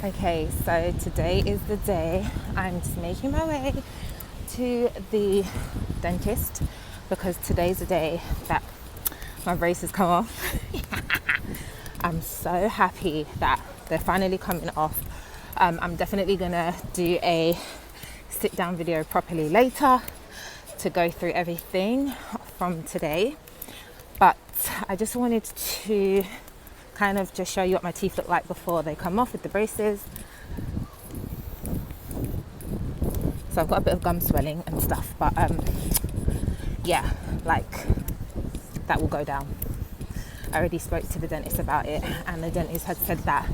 Okay, so today is the day. I'm just making my way to the dentist because today's the day that my braces come off. I'm so happy that they're finally coming off. I'm definitely gonna do a sit down video properly later to go through everything from today. But I just wanted to kind of just show you what my teeth look like before they come off with the braces. So I've got a bit of gum swelling and stuff, but yeah, like that will go down. I already spoke to the dentist about it, and the dentist had said that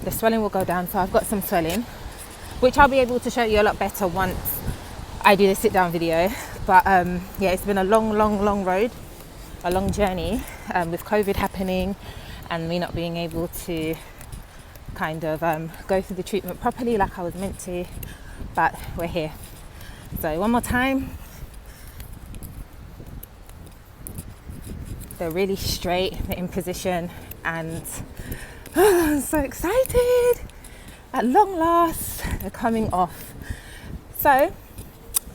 the swelling will go down. So I've got some swelling, which I'll be able to show you a lot better once I do the sit down video. But yeah, it's been a long road, a long journey with COVID happening and me not being able to kind of go through the treatment properly like I was meant to, but we're here. So one more time. They're really straight, they're in position, and I'm so excited. At long last, they're coming off. So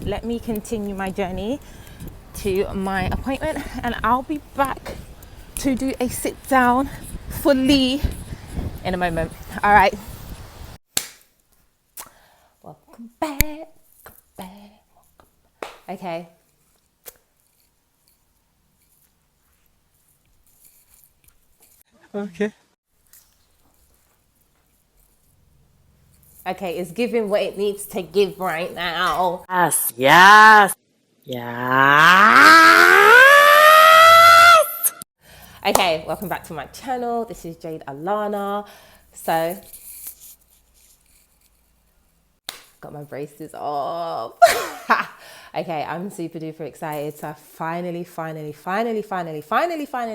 let me continue my journey to my appointment, and I'll be back to do a sit down fully in a moment. All right. Welcome back. Okay. Okay. Okay, it's giving what it needs to give right now. Yes. Okay, welcome back to my channel. This is Jade Alana. So, got my braces off. Okay, I'm super duper excited. So I finally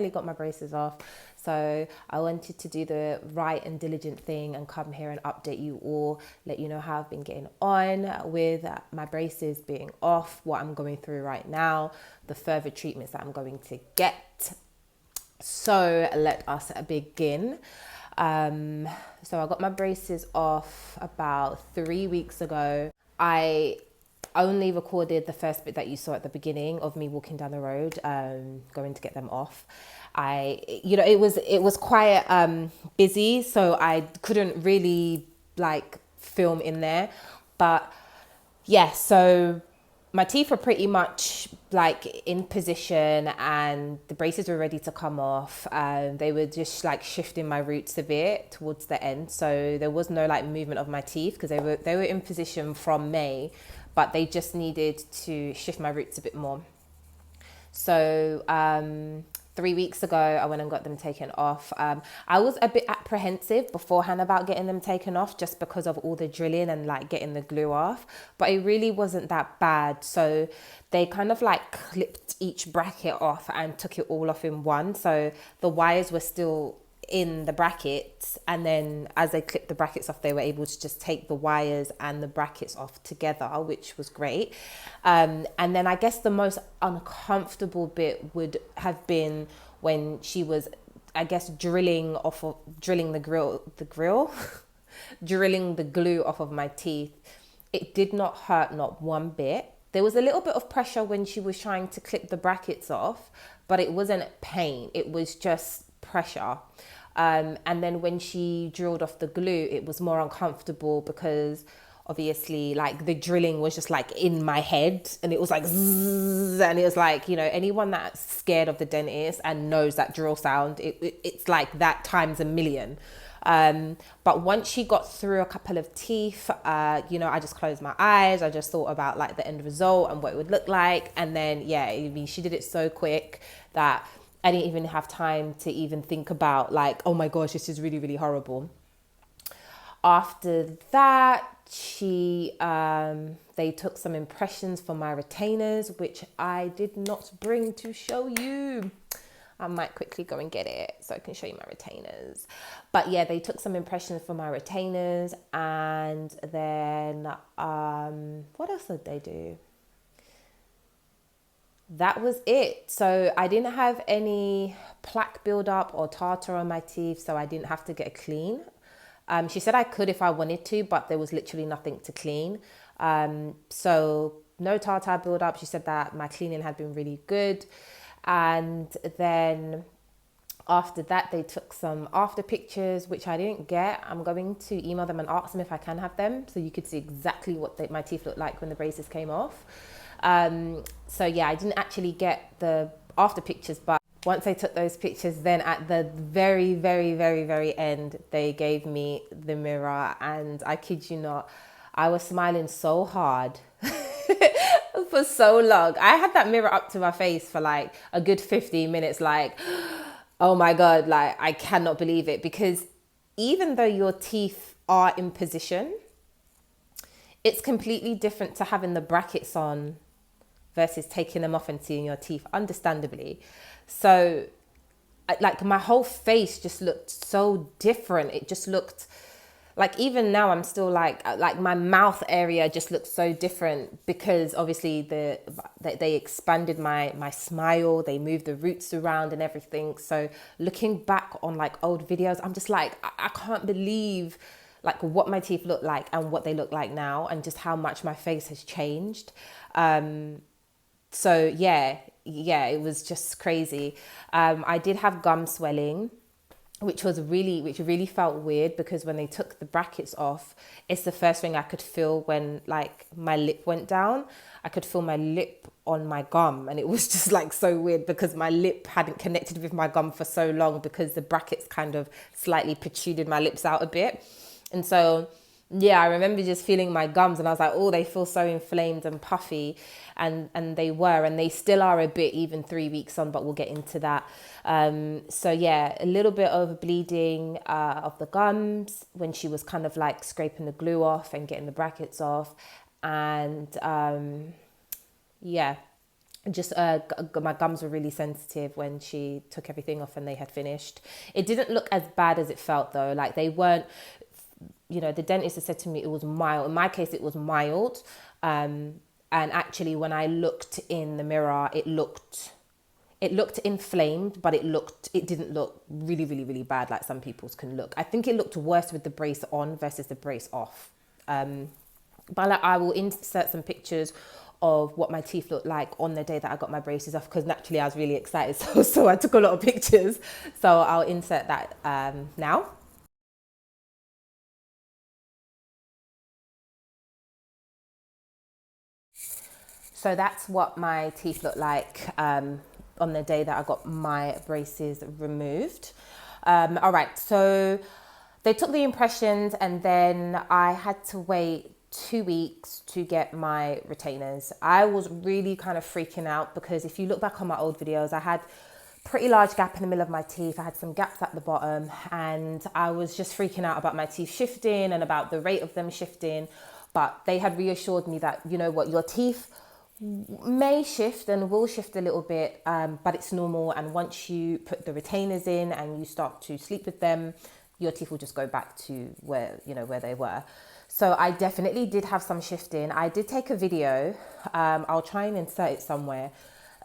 got my braces off. So I wanted to do the right and diligent thing and come here and update you all, let you know how I've been getting on with my braces being off, what I'm going through right now, the further treatments that I'm going to get. So let us begin. So I got my braces off about 3 weeks ago. I only recorded the first bit that you saw at the beginning of me walking down the road, going to get them off. It was quite busy, so I couldn't really like film in there. But yeah, so my teeth were pretty much like in position and the braces were ready to come off. They were just like shifting my roots a bit towards the end. So there was no like movement of my teeth because they were in position from May, but they just needed to shift my roots a bit more. So 3 weeks ago, I went and got them taken off. I was a bit apprehensive beforehand about getting them taken off just because of all the drilling and like getting the glue off, but it really wasn't that bad. So they kind of like clipped each bracket off and took it all off in one. So the wires were still in the brackets, and then as they clipped the brackets off, they were able to just take the wires and the brackets off together, which was great. And then I guess the most uncomfortable bit would have been when she was, I guess, drilling the drilling the glue off of my teeth. It did not hurt, not one bit. There was a little bit of pressure when she was trying to clip the brackets off, but it wasn't pain. It was just pressure. And then when she drilled off the glue, it was more uncomfortable because obviously like the drilling was just like in my head, and it was like zzz, and it was like, you know, anyone that's scared of the dentist and knows that drill sound, it's like that times a million. But once she got through a couple of teeth, I just closed my eyes. I just thought about like the end result and what it would look like. And then, yeah, I mean, she did it so quick that I didn't even have time to even think about like, oh my gosh, this is really, really horrible. After that, they took some impressions for my retainers, which I did not bring to show you. I might quickly go and get it so I can show you my retainers. But yeah, they took some impressions for my retainers, and then what else did they do? That was it. So I didn't have any plaque buildup or tartar on my teeth, so I didn't have to get a clean. She said I could if I wanted to, but there was literally nothing to clean. So no tartar build up. She said that my cleaning had been really good. And then after that, they took some after pictures, which I didn't get. I'm going to email them and ask them if I can have them, so you could see exactly what my teeth looked like when the braces came off. So yeah, I didn't actually get the after pictures, but once I took those pictures, then at the very, very, very, very end, they gave me the mirror, and I kid you not, I was smiling so hard for so long. I had that mirror up to my face for like a good 15 minutes, like, oh my God, like I cannot believe it. Because even though your teeth are in position, it's completely different to having the brackets on versus taking them off and seeing your teeth, understandably. So like my whole face just looked so different. It just looked like, even now I'm still like my mouth area just looks so different, because obviously they expanded my smile, they moved the roots around and everything. So looking back on like old videos, I'm just like, I can't believe like what my teeth look like and what they look like now, and just how much my face has changed. So yeah, it was just crazy. I did have gum swelling, which really felt weird, because when they took the brackets off, it's the first thing I could feel when like my lip went down. I could feel my lip on my gum, and it was just like so weird, because my lip hadn't connected with my gum for so long, because the brackets kind of slightly protruded my lips out a bit. And so yeah, I remember just feeling my gums, and I was like, oh, they feel so inflamed and puffy, and they were, and they still are a bit even 3 weeks on, but we'll get into that. So yeah, a little bit of bleeding of the gums when she was kind of like scraping the glue off and getting the brackets off, and yeah, just my gums were really sensitive when she took everything off and they had finished. It didn't look as bad as it felt though. Like they weren't, you know, the dentist has said to me it was mild. In my case, it was mild. And actually, when I looked in the mirror, it looked inflamed, but it didn't look really, really, really bad like some people's can look. I think it looked worse with the brace on versus the brace off. But like, I will insert some pictures of what my teeth looked like on the day that I got my braces off, because naturally I was really excited. So I took a lot of pictures. So I'll insert that now. So that's what my teeth look like on the day that I got my braces removed. All right, so they took the impressions, and then I had to wait 2 weeks to get my retainers. I was really kind of freaking out, because if you look back on my old videos, I had pretty large gap in the middle of my teeth. I had some gaps at the bottom, and I was just freaking out about my teeth shifting and about the rate of them shifting. But they had reassured me that, you know what, your teeth may shift and will shift a little bit, but it's normal. And once you put the retainers in and you start to sleep with them, your teeth will just go back to where they were. So I definitely did have some shifting. I did take a video. I'll try and insert it somewhere.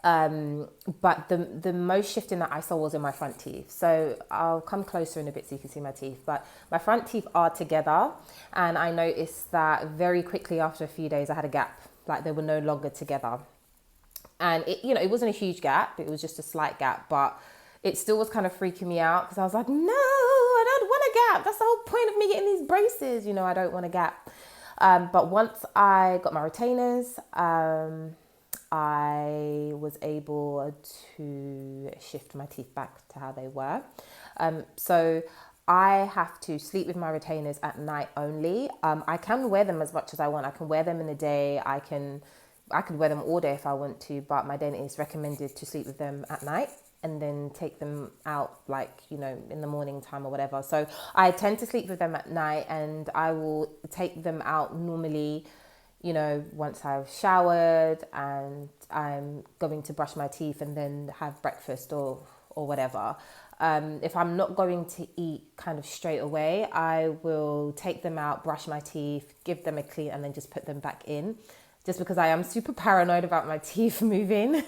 But the most shifting that I saw was in my front teeth. So I'll come closer in a bit so you can see my teeth. But my front teeth are together, and I noticed that very quickly after a few days I had a gap. Like they were no longer together. And it wasn't a huge gap. It was just a slight gap, but it still was kind of freaking me out, because I was like, no, I don't want a gap. That's the whole point of me getting these braces. I don't want a gap. But once I got my retainers, I was able to shift my teeth back to how they were. So I have to sleep with my retainers at night only. I can wear them as much as I want. I can wear them in the day. I could wear them all day if I want to, but my dentist recommended to sleep with them at night and then take them out in the morning time or whatever. So I tend to sleep with them at night, and I will take them out normally, once I've showered and I'm going to brush my teeth and then have breakfast or whatever. If I'm not going to eat kind of straight away, I will take them out, brush my teeth, give them a clean, and then just put them back in, just because I am super paranoid about my teeth moving.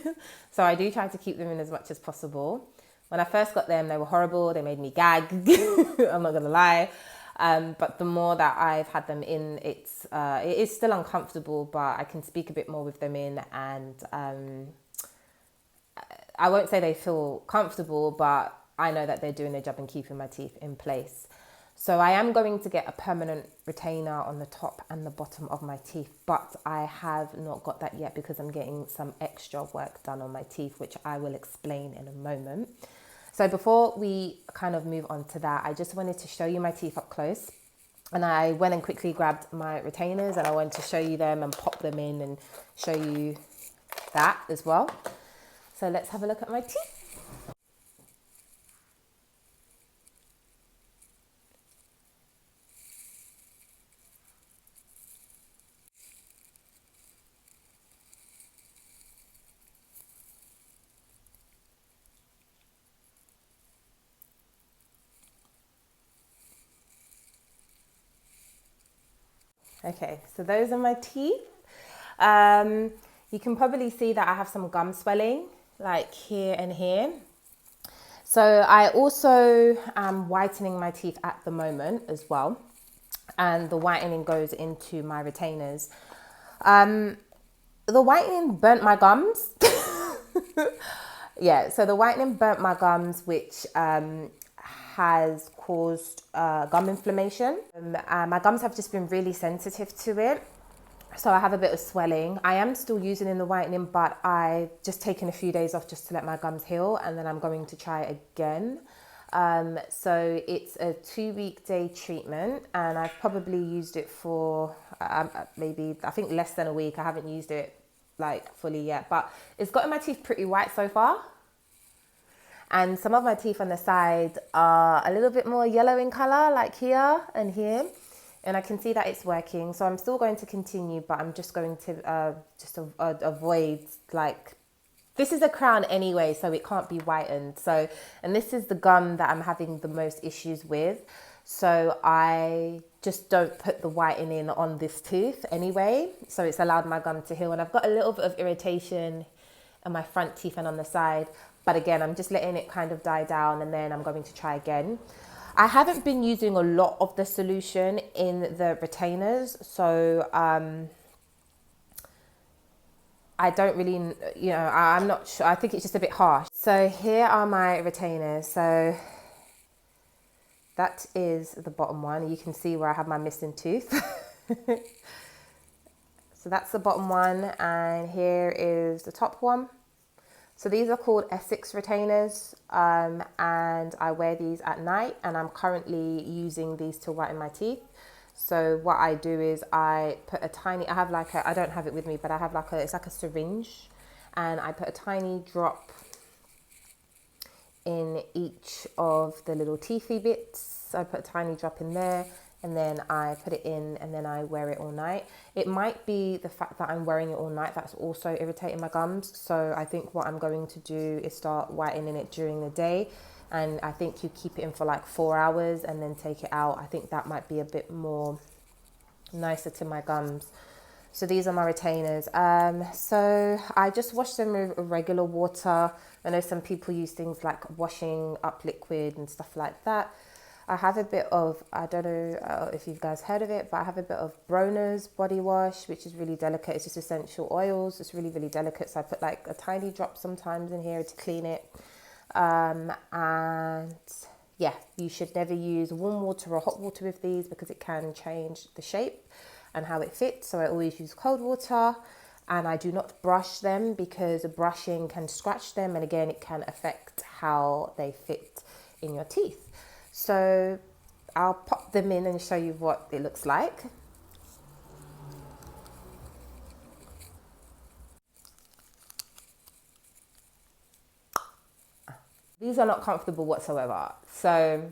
So I do try to keep them in as much as possible. When I first got them, they were horrible. They made me gag. I'm not going to lie. But the more that I've had them in, it is still uncomfortable, but I can speak a bit more with them in, and I won't say they feel comfortable, but I know that they're doing their job and keeping my teeth in place. So I am going to get a permanent retainer on the top and the bottom of my teeth, but I have not got that yet because I'm getting some extra work done on my teeth, which I will explain in a moment. So before we kind of move on to that, I just wanted to show you my teeth up close. And I went and quickly grabbed my retainers and I wanted to show you them and pop them in and show you that as well. So let's have a look at my teeth. Okay, so those are my teeth. You can probably see that I have some gum swelling, like here and here. So I also am whitening my teeth at the moment as well. And the whitening goes into my retainers. The whitening burnt my gums. Yeah, so the whitening burnt my gums, which has caused gum inflammation. My gums have just been really sensitive to it. So I have a bit of swelling. I am still using in the whitening, but I've just taken a few days off just to let my gums heal, and then I'm going to try again. So it's a 2-week-day treatment, and I've probably used it for maybe, I think, less than a week. I haven't used it like fully yet, but it's gotten my teeth pretty white so far. And some of my teeth on the side are a little bit more yellow in color, like here and here. And I can see that it's working. So I'm still going to continue, but I'm just going to avoid, like, this is a crown anyway, so it can't be whitened. So, and this is the gum that I'm having the most issues with. So I just don't put the whitening on this tooth anyway. So it's allowed my gum to heal. And I've got a little bit of irritation on my front teeth and on the side. But again, I'm just letting it kind of die down, and then I'm going to try again. I haven't been using a lot of the solution in the retainers, so I don't really, I'm not sure. I think it's just a bit harsh. So here are my retainers. So that is the bottom one. You can see where I have my missing tooth. So that's the bottom one, and here is the top one. So these are called Essex retainers, and I wear these at night, and I'm currently using these to whiten my teeth. So what I do is I put a tiny, I don't have it with me, but I have it's like a syringe, and I put a tiny drop in each of the little teethy bits. I put a tiny drop in there, and then I put it in, and then I wear it all night. It might be the fact that I'm wearing it all night that's also irritating my gums. So I think what I'm going to do is start whitening it during the day. And I think you keep it in for like 4 hours and then take it out. I think that might be a bit more nicer to my gums. So these are my retainers. So I just wash them with regular water. I know some people use things like washing up liquid and stuff like that. I have a bit of, I don't know if you guys heard of it, but I have a bit of Bronner's body wash, which is really delicate. It's just essential oils. It's really, really delicate. So I put like a tiny drop sometimes in here to clean it. And yeah, you should never use warm water or hot water with these because it can change the shape and how it fits. So I always use cold water, and I do not brush them because brushing can scratch them. And again, it can affect how they fit in your teeth. So I'll pop them in and show you what it looks like. These are not comfortable whatsoever. So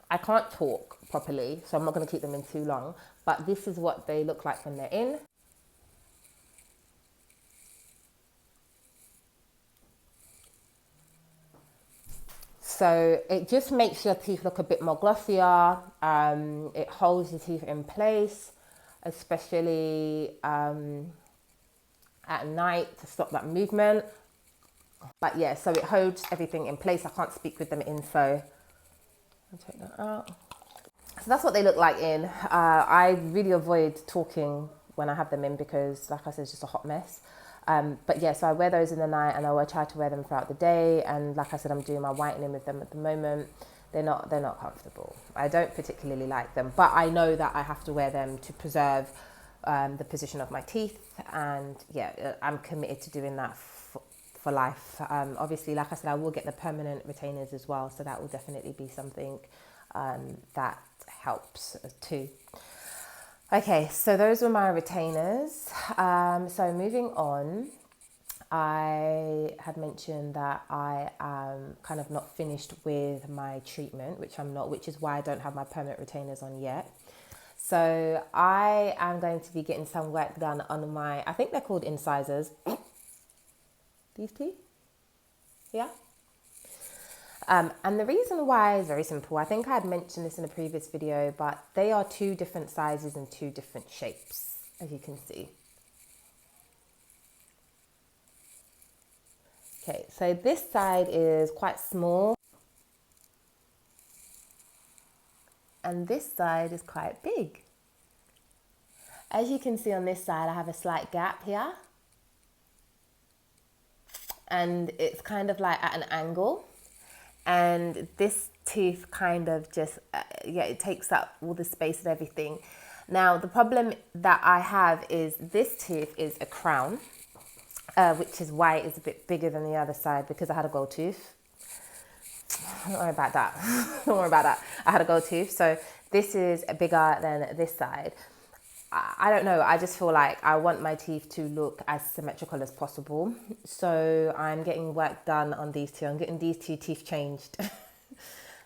I can't talk properly, so I'm not going to keep them in too long. But this is what they look like when they're in. So it just makes your teeth look a bit more glossier. It holds your teeth in place, especially at night to stop that movement. But yeah, so it holds everything in place. I can't speak with them in, so I'll take that out. So that's what they look like in. I really avoid talking when I have them in because, like I said, it's just a hot mess. But yeah, so I wear those in the night, and I will try to wear them throughout the day. And like I said, I'm doing my whitening with them at the moment. They're not comfortable. I don't particularly like them, but I know that I have to wear them to preserve the position of my teeth. And yeah, I'm committed to doing that for life. Obviously, like I said, I will get the permanent retainers as well, so that will definitely be something that helps too. Okay, so those were my retainers. So moving on, I had mentioned that I am kind of not finished with my treatment, which I'm not, which is why I don't have my permanent retainers on yet. So I am going to be getting some work done on my, I think they're called incisors. These two? Yeah. And the reason why is very simple. I think I had mentioned this in a previous video, but they are two different sizes and two different shapes, as you can see. Okay, so this side is quite small, and this side is quite big. As you can see on this side, I have a slight gap here, and it's kind of like at an angle. And this tooth kind of just, yeah, it takes up all the space and everything. Now, the problem that I have is this tooth is a crown, which is why it's a bit bigger than the other side because I had a gold tooth. Don't worry about that. Don't worry about that. I had a gold tooth. So this is bigger than this side. I don't know. I just feel like I want my teeth to look as symmetrical as possible. So I'm getting work done on these two. I'm getting these two teeth changed. So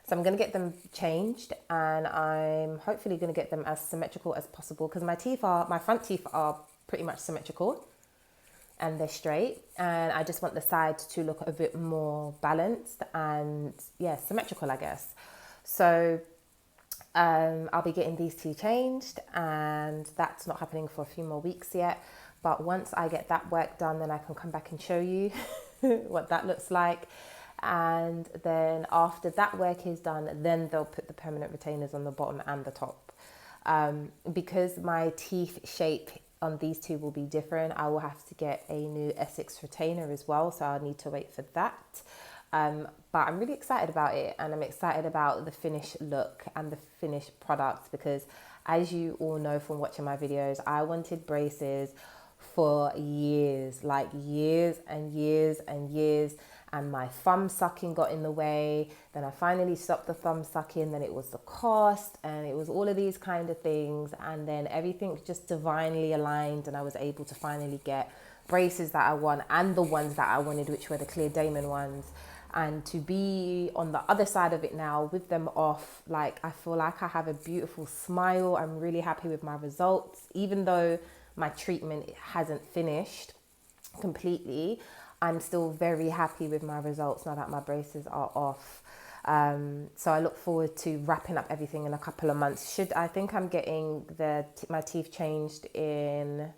I'm going to get them changed, and I'm hopefully going to get them as symmetrical as possible because my front teeth are pretty much symmetrical and they're straight. And I just want the sides to look a bit more balanced and yeah, symmetrical, I guess. So I'll be getting these two changed, and that's not happening for a few more weeks yet. But once I get that work done, then I can come back and show you what that looks like. And then after that work is done, then they'll put the permanent retainers on the bottom and the top. Because my teeth shape on these two will be different, I will have to get a new Essex retainer as well. So I'll need to wait for that. But I'm really excited about it, and I'm excited about the finished look and the finished product because, as you all know from watching my videos, I wanted braces for years, like years and years and years, and my thumb sucking got in the way. Then I finally stopped the thumb sucking, then it was the cost, and it was all of these kind of things, and then everything just divinely aligned, and I was able to finally get braces that I want and the ones that I wanted, which were the clear Damon ones. And to be on the other side of it now with them off, like I feel like I have a beautiful smile. I'm really happy with my results, even though my treatment hasn't finished completely. I'm still very happy with my results now that my braces are off. So I look forward to wrapping up everything in a couple of months. I think I'm getting my teeth changed in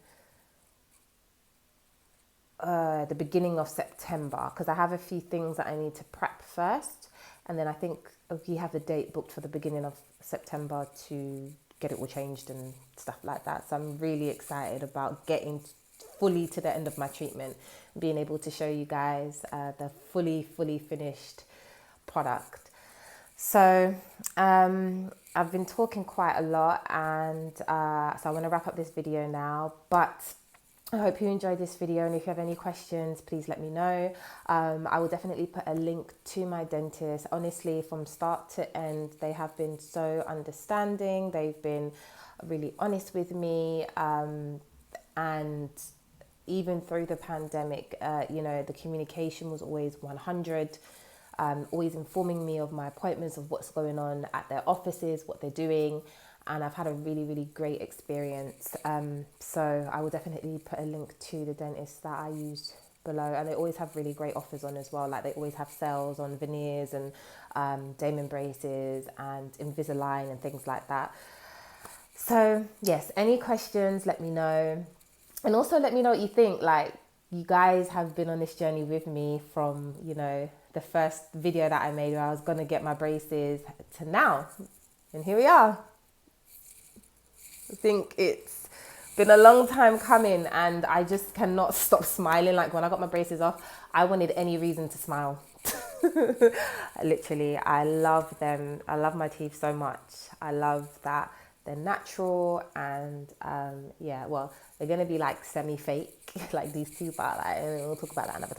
the beginning of September because I have a few things that I need to prep first, and then I think we have a date booked for the beginning of September to get it all changed and stuff like that. So I'm really excited about getting fully to the end of my treatment, being able to show you guys the fully finished product. So I've been talking quite a lot, and so I want to wrap up this video now, but I hope you enjoyed this video, and if you have any questions, please let me know. I will definitely put a link to my dentist. Honestly, from start to end, they have been so understanding. They've been really honest with me, and even through the pandemic, the communication was always 100, always informing me of my appointments, of what's going on at their offices, what they're doing. And I've had a really great experience. So I will definitely put a link to the dentist that I use below. And they always have really great offers on as well. Like they always have sales on veneers and Damon braces and Invisalign and things like that. So yes, any questions, let me know. And also let me know what you think. Like, you guys have been on this journey with me from, the first video that I made where I was going to get my braces to now. And here we are. I think it's been a long time coming and I just cannot stop smiling. Like when I got my braces off, I wanted any reason to smile. Literally, I love them. I love my teeth so much. I love that they're natural and yeah, well, they're gonna be like semi-fake, like these two, but like, we'll talk about that another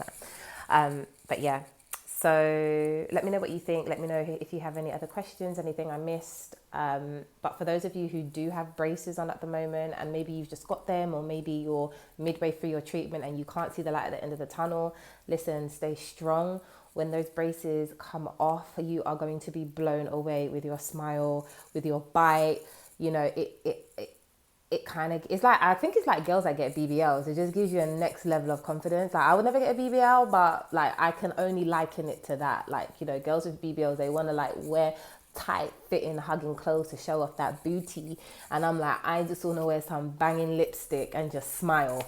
time. But yeah, so let me know what you think. Let me know if you have any other questions, anything I missed. But for those of you who do have braces on at the moment and maybe you've just got them or maybe you're midway through your treatment and you can't see the light at the end of the tunnel, listen, stay strong. When those braces come off, you are going to be blown away with your smile, with your bite. You know, it kind of, it's like, I think it's like girls that get BBLs. It just gives you a next level of confidence. Like I would never get a BBL, but like I can only liken it to that. Like, you know, girls with BBLs, they want to like wear tight fitting hugging clothes to show off that booty, and I'm like, I just want to wear some banging lipstick and just smile.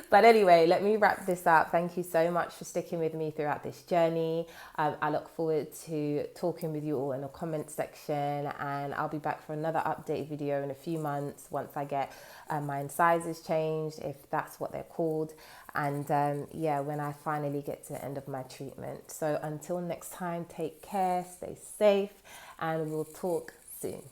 But anyway, let me wrap this up. Thank you so much for sticking with me throughout this journey. I look forward to talking with you all in the comment section, and I'll be back for another update video in a few months once I get my incisors changed, if that's what they're called. And yeah, when I finally get to the end of my treatment. So until next time, take care, stay safe, and we'll talk soon.